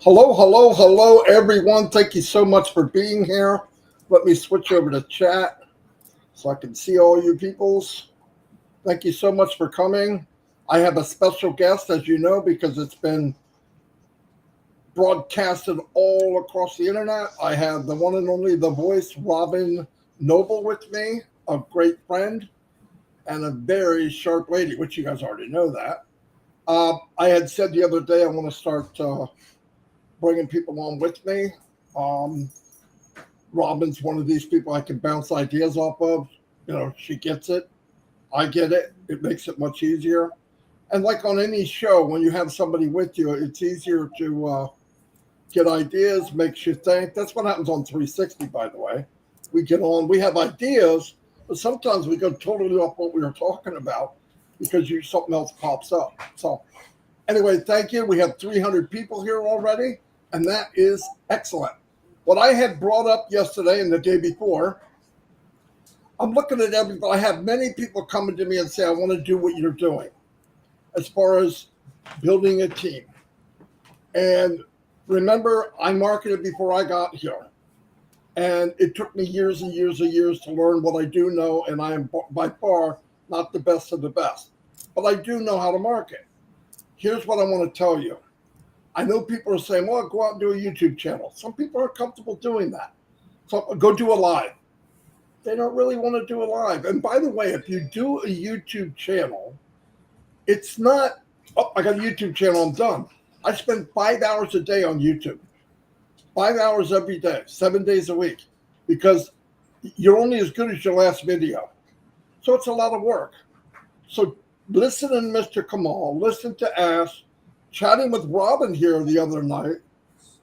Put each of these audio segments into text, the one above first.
Hello, hello, hello, everyone. Thank you so much for being here. Let me switch over to chat so I can see all you peoples. Thank you so much for coming. I have a special guest, as you know, because it's been broadcasted all across the internet. I have the one and only The Voice, Robin Noble, with me, a great friend and a very sharp lady, which you guys already know that. I had said the other day I want to start bringing people on with me. Um, Robin's one of these people I can bounce ideas off of. You know, she gets it. I get it. It makes it much easier. And like on any show, when you have somebody with you, it's easier to get ideas, makes you think. That's what happens on 360, by the way. We get on, we have ideas, but sometimes we go totally off what we were talking about because something else pops up. So anyway, thank you. We have 300 people here already, and that is excellent. What I had brought up yesterday and the day before, I'm looking at everybody. I have many people coming to me and say, I want to do what you're doing as far as building a team. And remember, I marketed before I got here. And it took me years and years and years to learn what I do know, and I am by far not the best of the best. But I do know how to market. Here's what I want to tell you. I know people are saying, well, go out and do a YouTube channel. Some people are comfortable doing that. So go do a live. They don't really want to do a live. And by the way, if you do a YouTube channel, it's not, oh, I got a YouTube channel, I'm done. I spend 5 hours a day on YouTube. 5 hours every day, 7 days a week, because you're only as good as your last video. So it's a lot of work. So listen to Mr. Kamal, listen to Ash, chatting with Robin here the other night,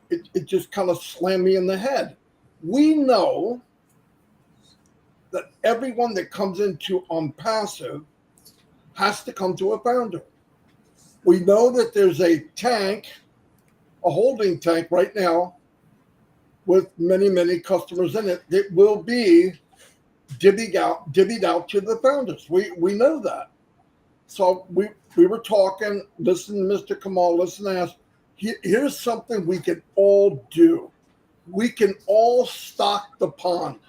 it just kind of slammed me in the head. We know that everyone that comes into Onpassive has to come to a founder. We know that there's a tank, a holding tank right now with many, many customers in it that will be divvied out to the founders. We know that. So we were talking, listen to Mr. Kamal, listen to us. Here's something we can all do. We can all stock the pond.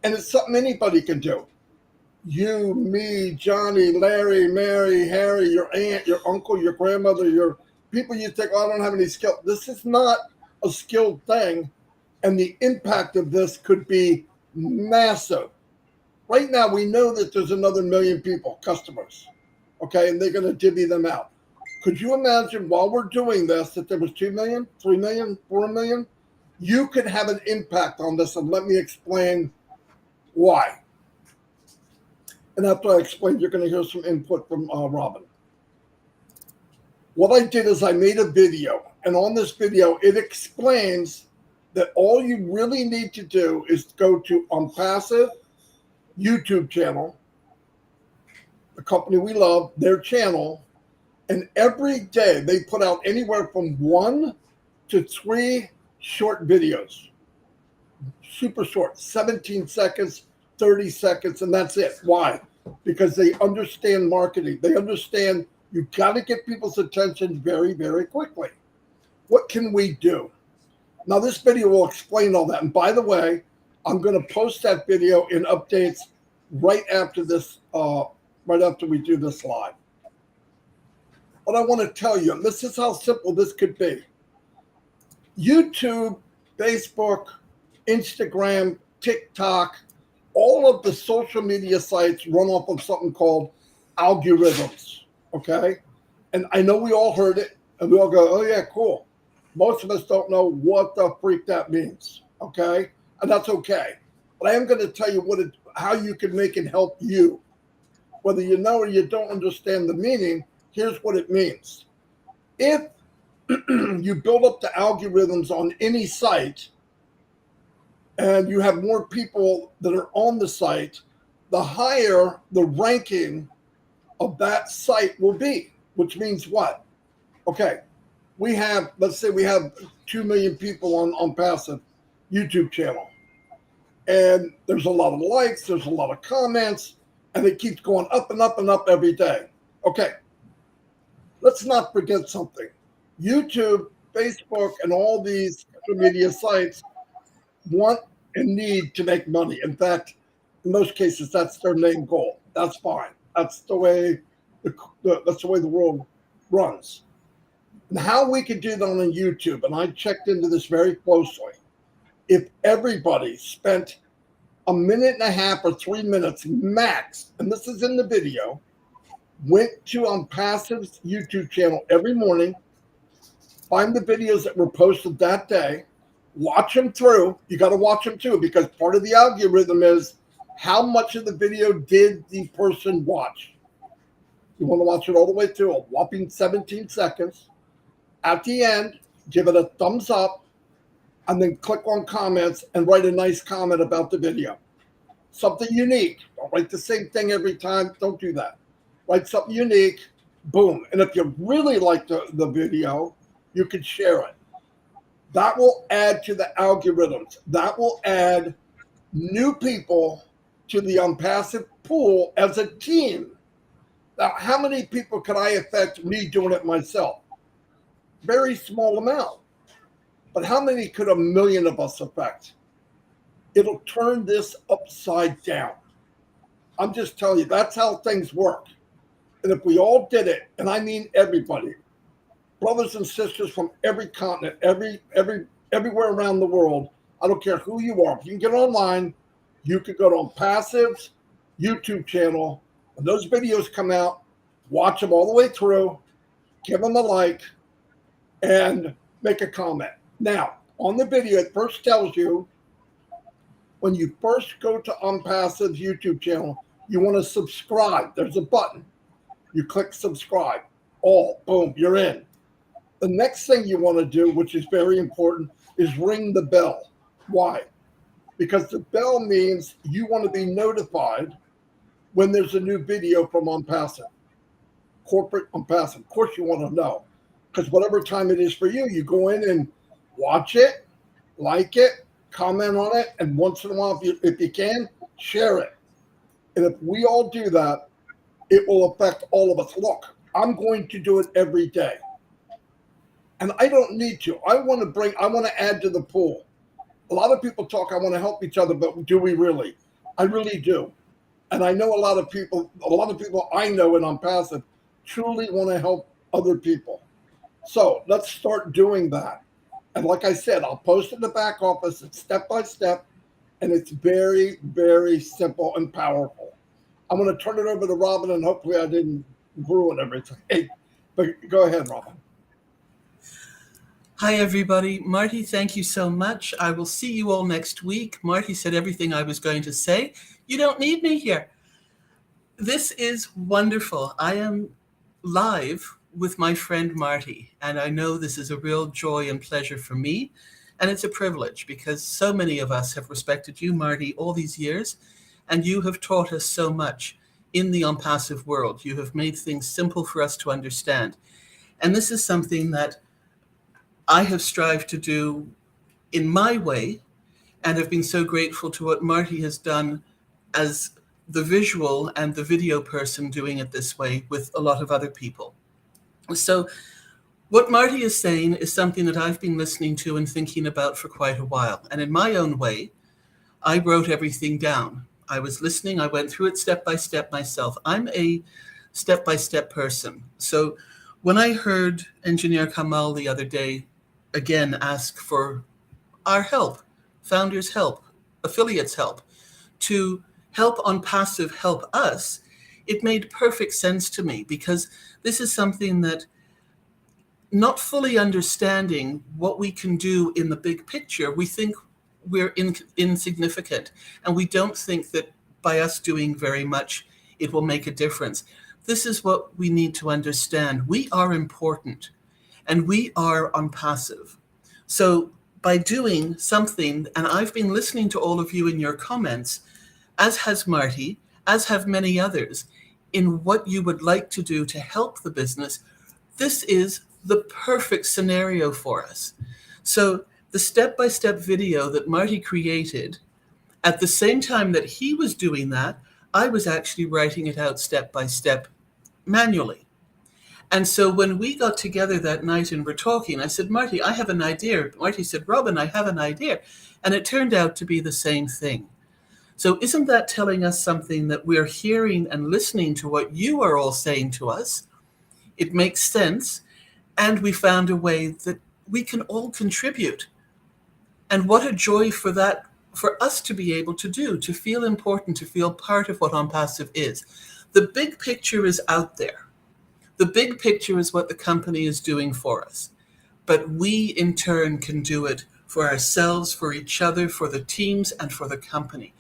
And it's something anybody can do. You, me, Johnny, Larry, Mary, Harry, your aunt, your uncle, your grandmother, your people you think, oh, I don't have any skill. This is not a skilled thing. And the impact of this could be massive. Right now, we know that there's another million people, customers, okay, and they're going to divvy them out. Could you imagine while we're doing this that there was 2 million, 3 million, 4 million? You could have an impact on this, and let me explain why. And after I explain, you're going to hear some input from Robin. What I did is I made a video, and on this video, it explains that all you really need to do is go to Onpassive YouTube channel, the company we love, their channel, and every day they put out anywhere from 1 to 3 short videos. Super short, 17 seconds, 30 seconds, and that's it. Why? Because they understand marketing. They understand you got to get people's attention very, very quickly. What can we do? Now, this video will explain all that. And by the way, I'm going to post that video in updates right after this, right after we do this live. What I want to tell you, and this is how simple this could be. YouTube, Facebook, Instagram, TikTok, all of the social media sites run off of something called algorithms, okay? And I know we all heard it, and we all go, oh, yeah, cool. Most of us don't know what the freak that means, okay? And that's okay. But I am going to tell you how you can make it help you. Whether you know or you don't understand the meaning, here's what it means. If you build up the algorithms on any site and you have more people that are on the site, the higher the ranking of that site will be, which means what? Okay. Let's say we have 2 million people on Onpassive YouTube channel. And there's a lot of likes, there's a lot of comments, and it keeps going up and up and up every day. Okay. Let's not forget something. YouTube Facebook and all these social media sites want and need to make money. In fact, in most cases, that's their main goal. That's fine. That's the way that's the way the world runs. And how we could do that on YouTube, and I checked into this very closely. If everybody spent a minute and a half or 3 minutes max, and this is in the video, went to Onpassive's YouTube channel every morning, find the videos that were posted that day, watch them through. You got to watch them too, because part of the algorithm is how much of the video did the person watch. You want to watch it all the way through, a whopping 17 seconds. At the end, give it a thumbs up, and then click on comments and write a nice comment about the video. Something unique. Don't write the same thing every time. Don't do that. Write something unique. Boom. And if you really like the video, you can share it. That will add to the algorithms. That will add new people to the Onpassive pool as a team. Now, how many people could I affect me doing it myself? Very small amount. But how many could a million of us affect? It'll turn this upside down. I'm just telling you, that's how things work. And if we all did it, and I mean everybody, brothers and sisters from every continent, everywhere around the world, I don't care who you are. If you can get online, you could go to Onpassive's YouTube channel. When those videos come out, watch them all the way through, give them a like, and make a comment. Now, on the video, it first tells you, when you first go to Onpassive's YouTube channel, you want to subscribe. There's a button. You click subscribe. All, boom, you're in. The next thing you want to do, which is very important, is ring the bell. Why? Because the bell means you want to be notified when there's a new video from Onpassive, corporate Onpassive. Of course, you want to know, because whatever time it is for you, you go in and watch it, like it, comment on it, and once in a while, if you can, share it. And if we all do that, it will affect all of us. Look, I'm going to do it every day. And I don't need to. I want to add to the pool. A lot of people talk, I want to help each other, but do we really? I really do. And I know a lot of people I know in Onpassive truly want to help other people. So let's start doing that. And like I said, I'll post it in the back office. It's step by step, and it's very, very simple and powerful. I'm going to turn it over to Robin, and hopefully I didn't ruin everything. Hey, but go ahead, Robin. Hi, everybody. Marty, thank you so much. I will see you all next week. Marty said everything I was going to say. You don't need me here. This is wonderful. I am live with my friend Marty, and I know this is a real joy and pleasure for me, and it's a privilege because so many of us have respected you, Marty, all these years, and you have taught us so much in the Onpassive world. You have made things simple for us to understand, and this is something that I have strived to do in my way, and have been so grateful to what Marty has done as the visual and the video person doing it this way with a lot of other people. So what Marty is saying is something that I've been listening to and thinking about for quite a while. And in my own way, I wrote everything down. I was listening. I went through it step by step myself. I'm a step-by-step person. So when I heard Engineer Kamal the other day, again, ask for our help, founders' help, affiliates' help, to help Onpassive help us, it made perfect sense to me because this is something that, not fully understanding what we can do in the big picture, we think we're insignificant, and we don't think that by us doing very much, it will make a difference. This is what we need to understand. We are important, and we are Onpassive. So by doing something, and I've been listening to all of you in your comments, as has Marty, as have many others, in what you would like to do to help the business, this is the perfect scenario for us. So the step-by-step video that Marty created, at the same time that he was doing that, I was actually writing it out step by step manually. And so when we got together that night and were talking, I said, Marty, I have an idea. Marty said, Robin, I have an idea. And it turned out to be the same thing. So isn't that telling us something, that we're hearing and listening to what you are all saying to us? It makes sense. And we found a way that we can all contribute. And what a joy for that, for us to be able to do, to feel important, to feel part of what Onpassive is. The big picture is out there. The big picture is what the company is doing for us. But we, in turn, can do it for ourselves, for each other, for the teams, and for the company.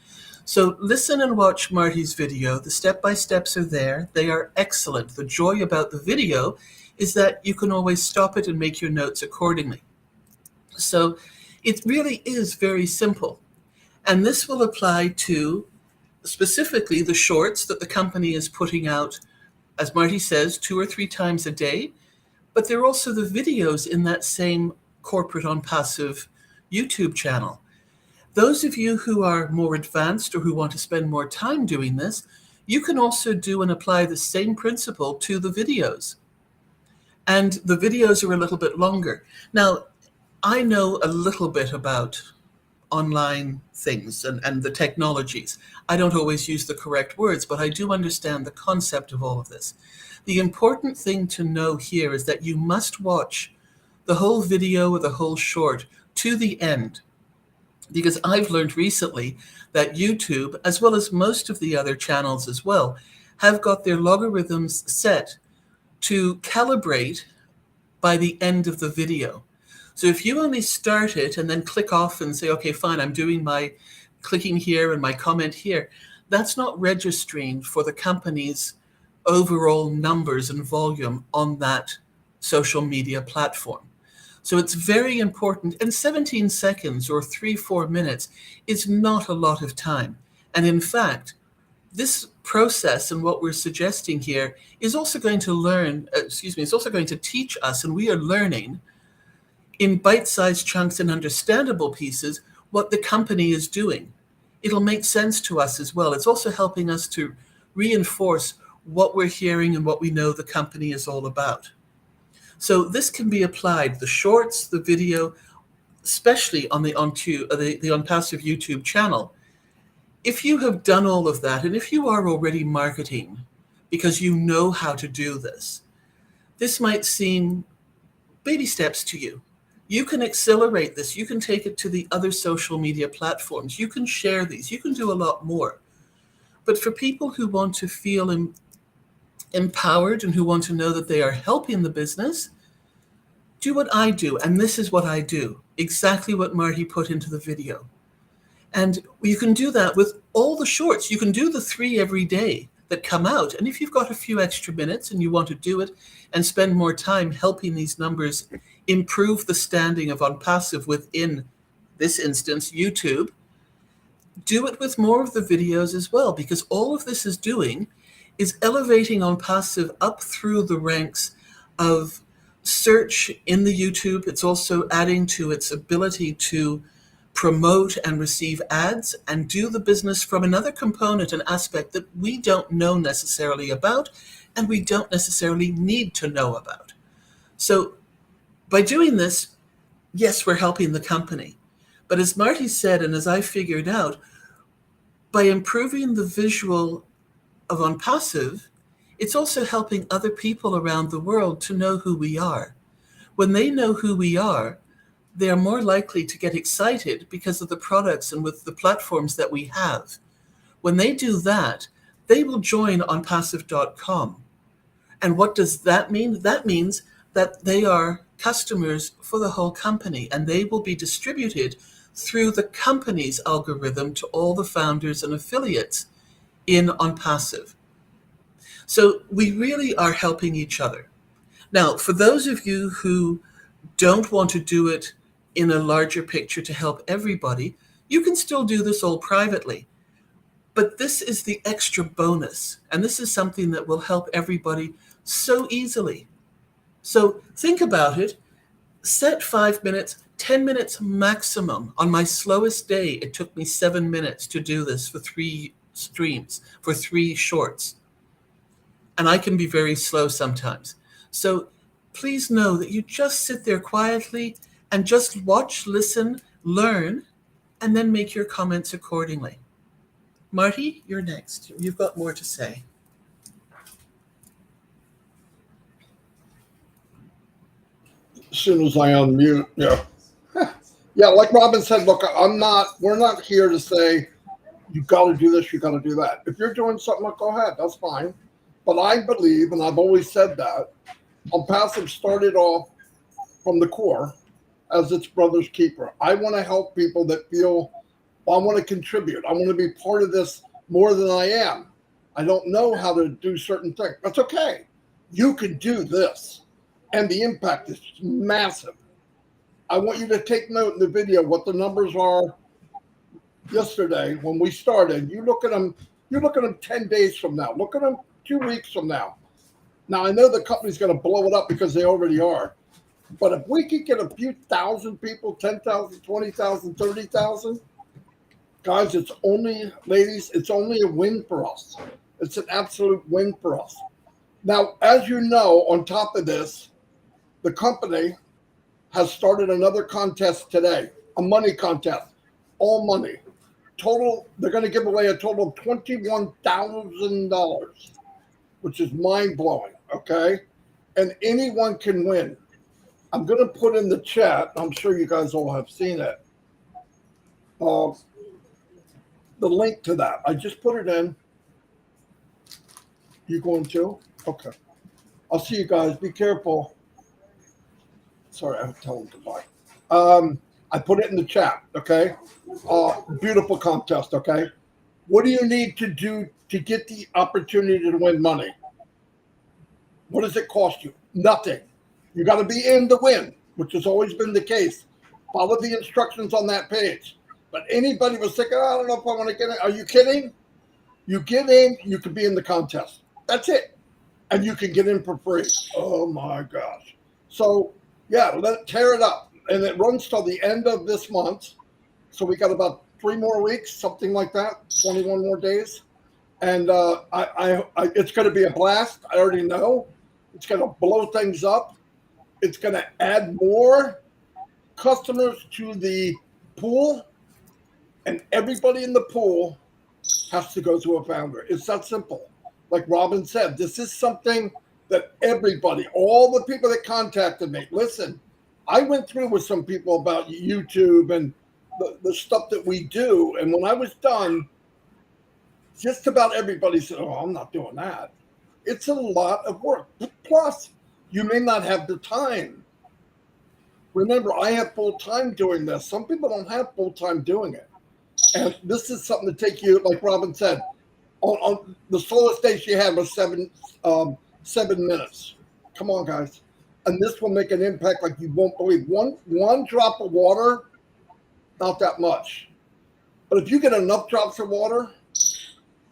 So listen and watch Marty's video. The step-by-steps are there. They are excellent. The joy about the video is that you can always stop it and make your notes accordingly. So it really is very simple. And this will apply to specifically the shorts that the company is putting out, as Marty says, 2 or 3 times a day. But there are also the videos in that same corporate Onpassive YouTube channel. Those of you who are more advanced or who want to spend more time doing this, you can also do and apply the same principle to the videos. And the videos are a little bit longer. Now, I know a little bit about online things and the technologies. I don't always use the correct words, but I do understand the concept of all of this. The important thing to know here is that you must watch the whole video or the whole short to the end. Because I've learned recently that YouTube, as well as most of the other channels as well, have got their logarithms set to calibrate by the end of the video. So if you only start it and then click off and say, okay, fine, I'm doing my clicking here and my comment here, that's not registering for the company's overall numbers and volume on that social media platform. So it's very important. And 17 seconds or 3-4 minutes is not a lot of time. And in fact, this process and what we're suggesting here is also going to it's also going to teach us, and we are learning in bite-sized chunks and understandable pieces what the company is doing. It'll make sense to us as well. It's also helping us to reinforce what we're hearing and what we know the company is all about. So this can be applied, the shorts, the video, especially on the Onpassive YouTube channel. If you have done all of that, and if you are already marketing because you know how to do this, this might seem baby steps to you. You can accelerate this. You can take it to the other social media platforms. You can share these. You can do a lot more. But for people who want to feel empowered and who want to know that they are helping the business, do what I do. And this is what I do, exactly what Marty put into the video. And you can do that with all the shorts. You can do the 3 every day that come out. And if you've got a few extra minutes and you want to do it and spend more time helping these numbers improve the standing of Onpassive within this instance, YouTube, do it with more of the videos as well, because all of this is doing is elevating Onpassive up through the ranks of search in the YouTube. It's also adding to its ability to promote and receive ads and do the business from another component and aspect that we don't know necessarily about and we don't necessarily need to know about. So by doing this, yes, we're helping the company. But as Marty said, and as I figured out, by improving the visual of Onpassive, it's also helping other people around the world to know who we are. When they know who we are, they are more likely to get excited because of the products and with the platforms that we have. When they do that, they will join onpassive.com. And what does that mean? That means that they are customers for the whole company, and they will be distributed through the company's algorithm to all the founders and affiliates in Onpassive. So we really are helping each other. Now, for those of you who don't want to do it in a larger picture to help everybody, you can still do this all privately. But this is the extra bonus, and this is something that will help everybody so easily. So think about it. Set 5 minutes, 10 minutes maximum. On my slowest day, it took me 7 minutes to do this for 3 streams, for 3 shorts. And I can be very slow sometimes. So please know that you just sit there quietly and just watch, listen, learn, and then make your comments accordingly. Marty, you're next. You've got more to say. As soon as I unmute, yeah. Yeah, like Robin said, look, we're not here to say, you got to do this, you got to do that. If you're doing something, go ahead, that's fine. But I believe, and I've always said that, Onpassive started off from the core as its brother's keeper. I want to help people that feel, well, I want to contribute. I want to be part of this more than I am. I don't know how to do certain things. That's okay. You can do this. And the impact is massive. I want you to take note in the video what the numbers are yesterday when we started. You look at them 10 days from now. Look at them 2 weeks from now. Now, I know the company's going to blow it up because they already are. But if we could get a few thousand people, 10,000, 20,000, 30,000, guys, it's only a win for us. It's an absolute win for us. Now, as you know, on top of this, the company has started another contest today, a money contest, all money. Total, they're going to give away a total of $21,000, which is mind-blowing, okay? And anyone can win. I'm going to put in the chat, I'm sure you guys all have seen it, the link to that. I just put it in. You going to? Okay. I'll see you guys. Be careful. Sorry, I have to tell them goodbye. I put it in the chat, okay? Beautiful contest, okay? What do you need to do to get the opportunity to win money? What does it cost you? Nothing. You got to be in to win, which has always been the case. Follow the instructions on that page. But anybody was thinking, I don't know if I want to get in. Are you kidding? You get in, you can be in the contest. That's it. And you can get in for free. Oh, my gosh. So, yeah, tear it up. And it runs till the end of this month. So we got about 3 more weeks, something like that, 21 more days. And it's going to be a blast. I already know. It's going to blow things up. It's going to add more customers to the pool. And everybody in the pool has to go to a founder. It's that simple. Like Robin said, this is something that everybody, all the people that contacted me, listen, I went through with some people about YouTube and the stuff that we do. And when I was done, just about everybody said, oh, I'm not doing that. It's a lot of work. Plus, you may not have the time. Remember, I have full time doing this. Some people don't have full time doing it. And this is something to take you, like Robin said, on the slowest day she had was 7 minutes. Come on, guys. And this will make an impact like you won't believe. One drop of water, not that much. But if you get enough drops of water,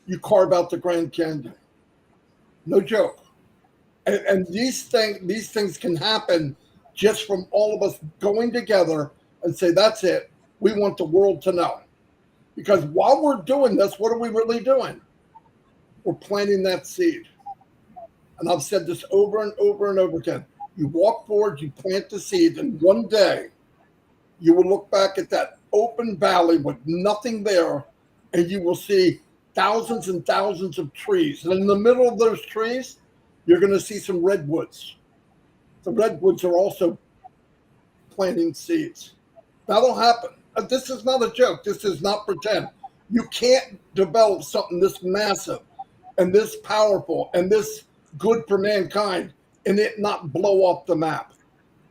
you carve out the Grand Canyon. No joke. And these things can happen just from all of us going together and say, that's it. We want the world to know. Because while we're doing this, what are we really doing? We're planting that seed. And I've said this over and over and over again. You walk forward, you plant the seed, and one day you will look back at that open valley with nothing there, and you will see thousands and thousands of trees. And in the middle of those trees, you're going to see some redwoods. The redwoods are also planting seeds. That'll happen. This is not a joke. This is not pretend. You can't develop something this massive and this powerful and this good for mankind and it not blow off the map.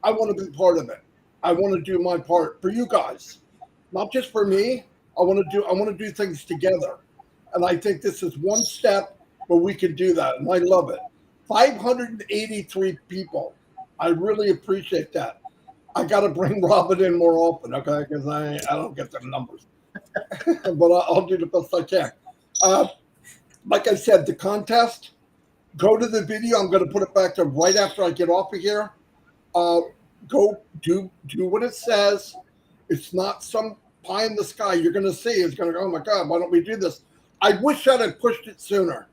I want to be part of it. I want to do my part for you guys, not just for me. I want to do things together. And I think this is one step where we can do that. And I love it. 583 people. I really appreciate that. I got to bring Robin in more often, okay? Because I don't get the numbers. But I'll do the best I can. Like I said, the contest, go to the video. I'm going to put it back there right after I get off of here. Go do what it says. It's not some pie in the sky. You're going to see. It's going to go, oh, my God, why don't we do this? I wish I'd have pushed it sooner.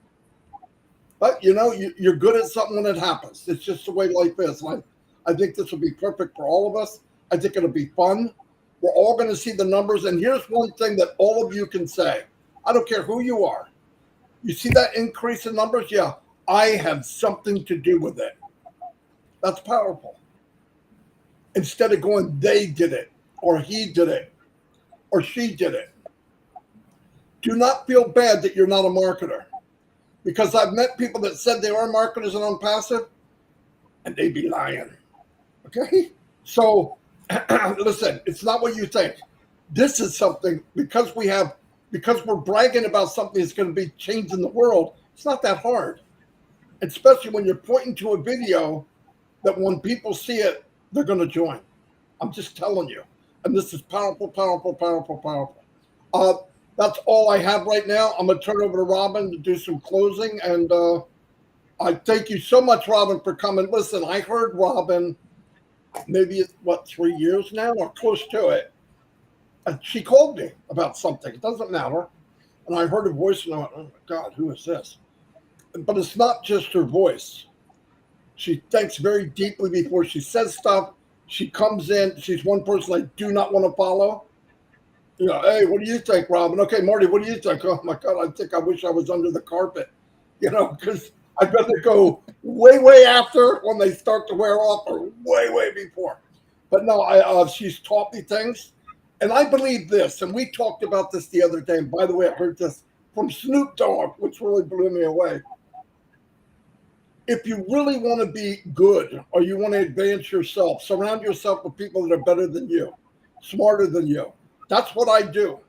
But you're good at something when it happens. It's just the way life is. And I think this will be perfect for all of us. I think it'll be fun. We're all going to see the numbers. And here's one thing that all of you can say. I don't care who you are. You see that increase in numbers? Yeah, I have something to do with it. That's powerful. Instead of going, they did it, or he did it, or she did it. Do not feel bad that you're not a marketer. Because I've met people that said they are marketers and Onpassive, and they be lying. Okay? So, listen, it's not what you think. This is something, because we're bragging about something that's going to be changing the world, it's not that hard. Especially when you're pointing to a video that when people see it, they're going to join. I'm just telling you. And this is powerful, powerful, powerful, powerful. That's all I have right now. I'm going to turn over to Robin to do some closing. And I thank you so much, Robin, for coming. Listen, I heard Robin maybe, 3 years now or close to it. And she called me about something. It doesn't matter. And I heard her voice and I went, oh, my God, who is this? But it's not just her voice. She thinks very deeply before she says stuff. She comes in. She's one person I do not want to follow. Hey, what do you think, Robin? Okay, Marty, what do you think? Oh, my God, I wish I was under the carpet, because I'd rather go way, way after when they start to wear off or way, way before. But no, she's taught me things. And I believe this, and we talked about this the other day. And by the way, I heard this from Snoop Dogg, which really blew me away. If you really want to be good or you want to advance yourself, surround yourself with people that are better than you, smarter than you. That's what I do.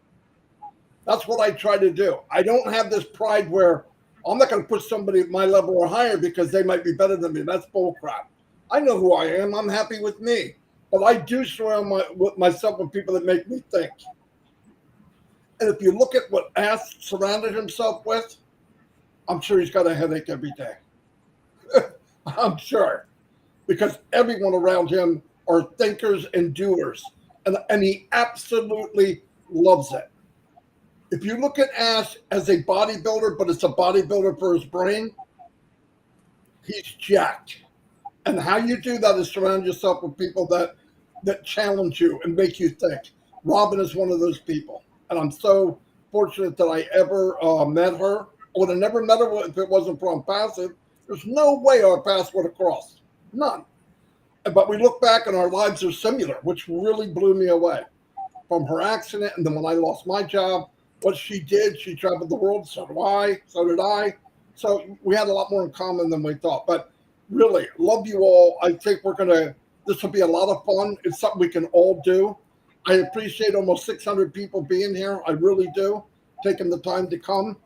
That's what I try to do. I don't have this pride where I'm not going to put somebody at my level or higher because they might be better than me. That's bullcrap. I know who I am. I'm happy with me. But I do surround myself with people that make me think. And if you look at what Ash surrounded himself with, I'm sure he's got a headache every day. I'm sure. Because everyone around him are thinkers and doers. And he absolutely loves it. If you look at Ash as a bodybuilder, but it's a bodybuilder for his brain, he's jacked. And how you do that is surround yourself with people that challenge you and make you think. Robin is one of those people. And I'm so fortunate that I ever met her. I would have never met her if it wasn't for Onpassive. There's no way our paths would have crossed. None. But we look back and our lives are similar, which really blew me away. From her accident, and then when I lost my job, what she did, she traveled the world, so did I. So we had a lot more in common than we thought. But really, love you all. I think this will be a lot of fun. It's something we can all do. I appreciate almost 600 people being here. I really do. Taking the time to come.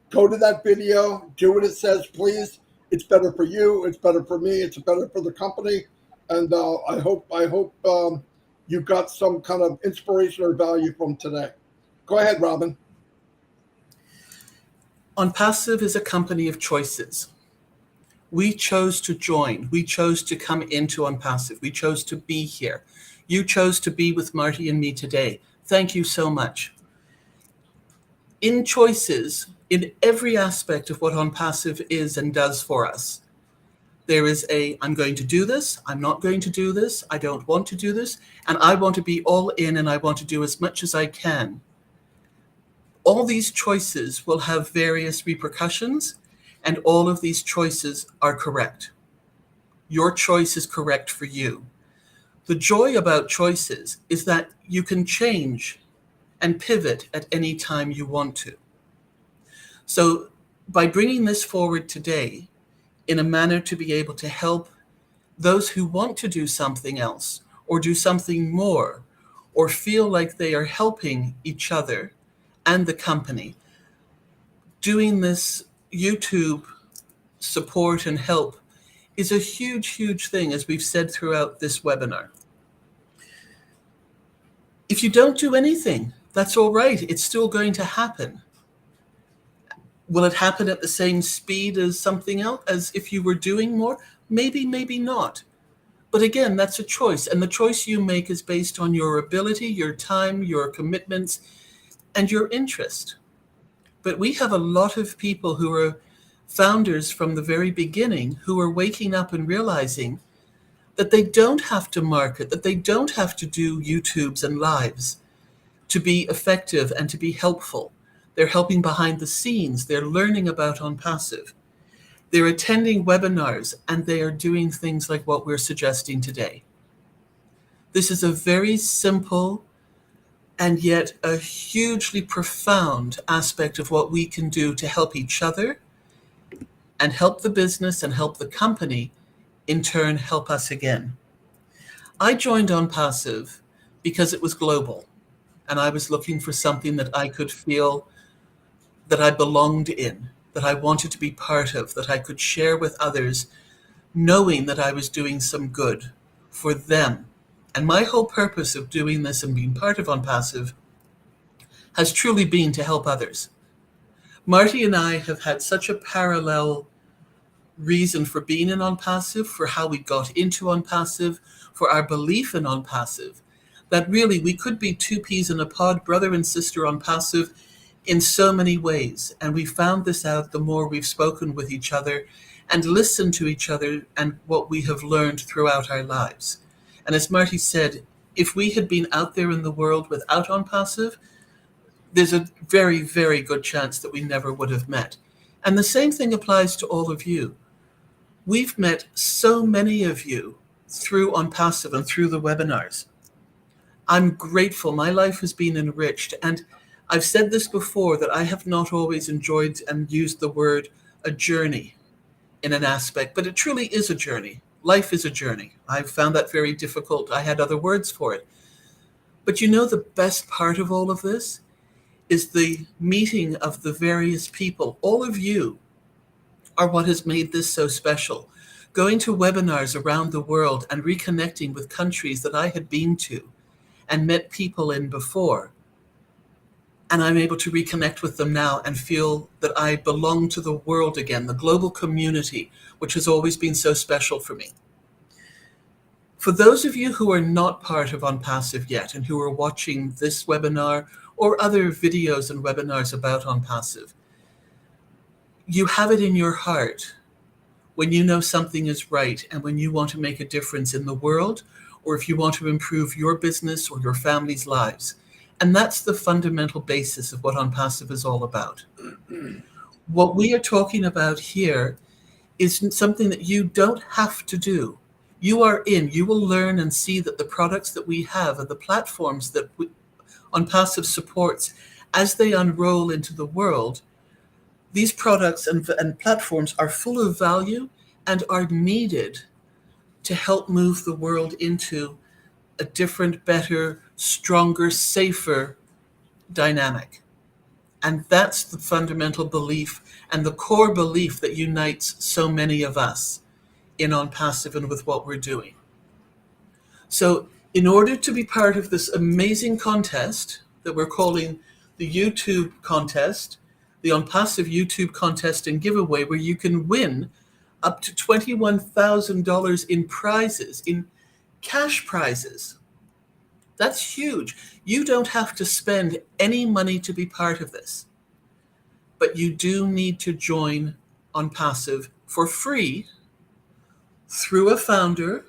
Go to that video. Do what it says, please. It's better for you. It's better for me. It's better for the company. And I hope you got some kind of inspiration or value from today. Go ahead, Robin. Onpassive is a company of choices. We chose to join. We chose to come into Onpassive. We chose to be here. You chose to be with Marty and me today. Thank you so much. In choices, in every aspect of what Onpassive is and does for us, there is I'm going to do this, I'm not going to do this, I don't want to do this, and I want to be all in and I want to do as much as I can. All these choices will have various repercussions, and all of these choices are correct. Your choice is correct for you. The joy about choices is that you can change and pivot at any time you want to. So by bringing this forward today, in a manner to be able to help those who want to do something else or do something more or feel like they are helping each other and the company, doing this YouTube support and help is a huge, huge thing, as we've said throughout this webinar. If you don't do anything, that's all right. It's still going to happen. Will it happen at the same speed as something else, as if you were doing more? Maybe, maybe not. But again, that's a choice. And the choice you make is based on your ability, your time, your commitments, and your interest. But we have a lot of people who are founders from the very beginning who are waking up and realizing that they don't have to market, that they don't have to do YouTubes and lives to be effective and to be helpful. They're helping behind the scenes. They're learning about Onpassive. They're attending webinars, and they are doing things like what we're suggesting today. This is a very simple and yet a hugely profound aspect of what we can do to help each other and help the business and help the company, in turn, help us again. I joined Onpassive because it was global, and I was looking for something that I could feel that I belonged in, that I wanted to be part of, that I could share with others, knowing that I was doing some good for them. And my whole purpose of doing this and being part of Onpassive has truly been to help others. Marty and I have had such a parallel reason for being in Onpassive, for how we got into Onpassive, for our belief in Onpassive, that really we could be two peas in a pod, brother and sister Onpassive, in so many ways. And we found this out the more we've spoken with each other and listened to each other and what we have learned throughout our lives. And as Marty said, if we had been out there in the world without Onpassive, there's a very, very good chance that we never would have met. And the same thing applies to all of you. We've met so many of you through Onpassive and through the webinars. I'm grateful. My life has been enriched. And I've said this before, that I have not always enjoyed and used the word a journey in an aspect, but it truly is a journey. Life is a journey. I've found that very difficult. I had other words for it. But you know, the best part of all of this is the meeting of the various people. All of you are what has made this so special. Going to webinars around the world and reconnecting with countries that I had been to and met people in before. And I'm able to reconnect with them now and feel that I belong to the world again, the global community, which has always been so special for me. For those of you who are not part of Onpassive yet and who are watching this webinar or other videos and webinars about Onpassive, you have it in your heart when you know something is right and when you want to make a difference in the world, or if you want to improve your business or your family's lives. And that's the fundamental basis of what Onpassive is all about. What we are talking about here is something that you don't have to do. You are in. You will learn and see that the products that we have and the platforms that Onpassive supports, as they unroll into the world, these products and platforms are full of value and are needed to help move the world into a different, better, stronger, safer dynamic. And that's the fundamental belief and the core belief that unites so many of us in Onpassive and with what we're doing. So in order to be part of this amazing contest that we're calling the YouTube contest, the Onpassive YouTube contest and giveaway, where you can win up to $21,000 in prizes, in cash prizes. That's huge. You don't have to spend any money to be part of this, but you do need to join Onpassive for free through a founder.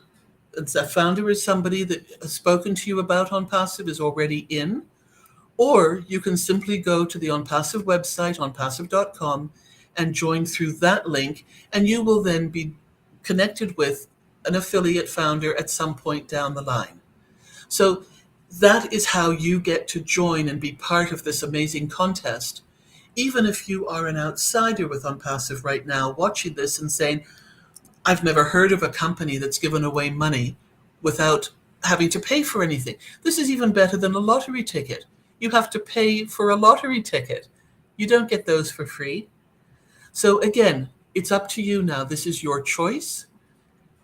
A founder is somebody that has spoken to you about Onpassive, is already in, or you can simply go to the Onpassive website, onpassive.com, and join through that link, and you will then be connected with an affiliate founder at some point down the line. So that is how you get to join and be part of this amazing contest, even if you are an outsider with Onpassive right now watching this and saying, I've never heard of a company that's given away money without having to pay for anything. This is even better than a lottery ticket. You have to pay for a lottery ticket. You don't get those for free. So again, it's up to you now. This is your choice.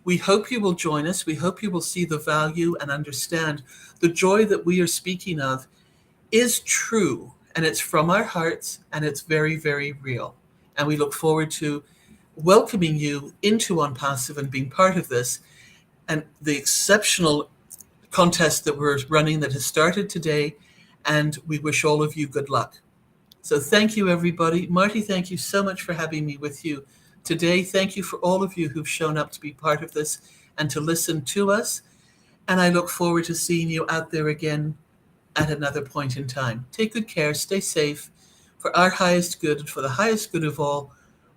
We hope you will join us. We hope you will see the value and understand the joy that we are speaking of is true, and it's from our hearts, and it's very, very real. And we look forward to welcoming you into Onpassive and being part of this and the exceptional contest that we're running that has started today. And we wish all of you good luck. So thank you, everybody. Marty, thank you so much for having me with you today. Thank you for all of you who've shown up to be part of this and to listen to us. And I look forward to seeing you out there again at another point in time. Take good care, stay safe. For our highest good and for the highest good of all,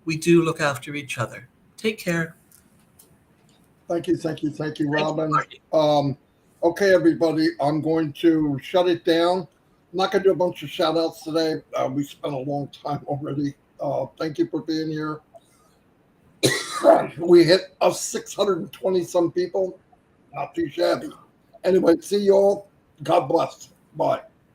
we do look after each other. Take care. Thank you, Robin. Okay, everybody, I'm going to shut it down. I'm not going to do a bunch of shout outs today. We spent a long time already. Thank you for being here. We hit 620 some people. Not too shabby. Anyway, see you all. God bless. Bye.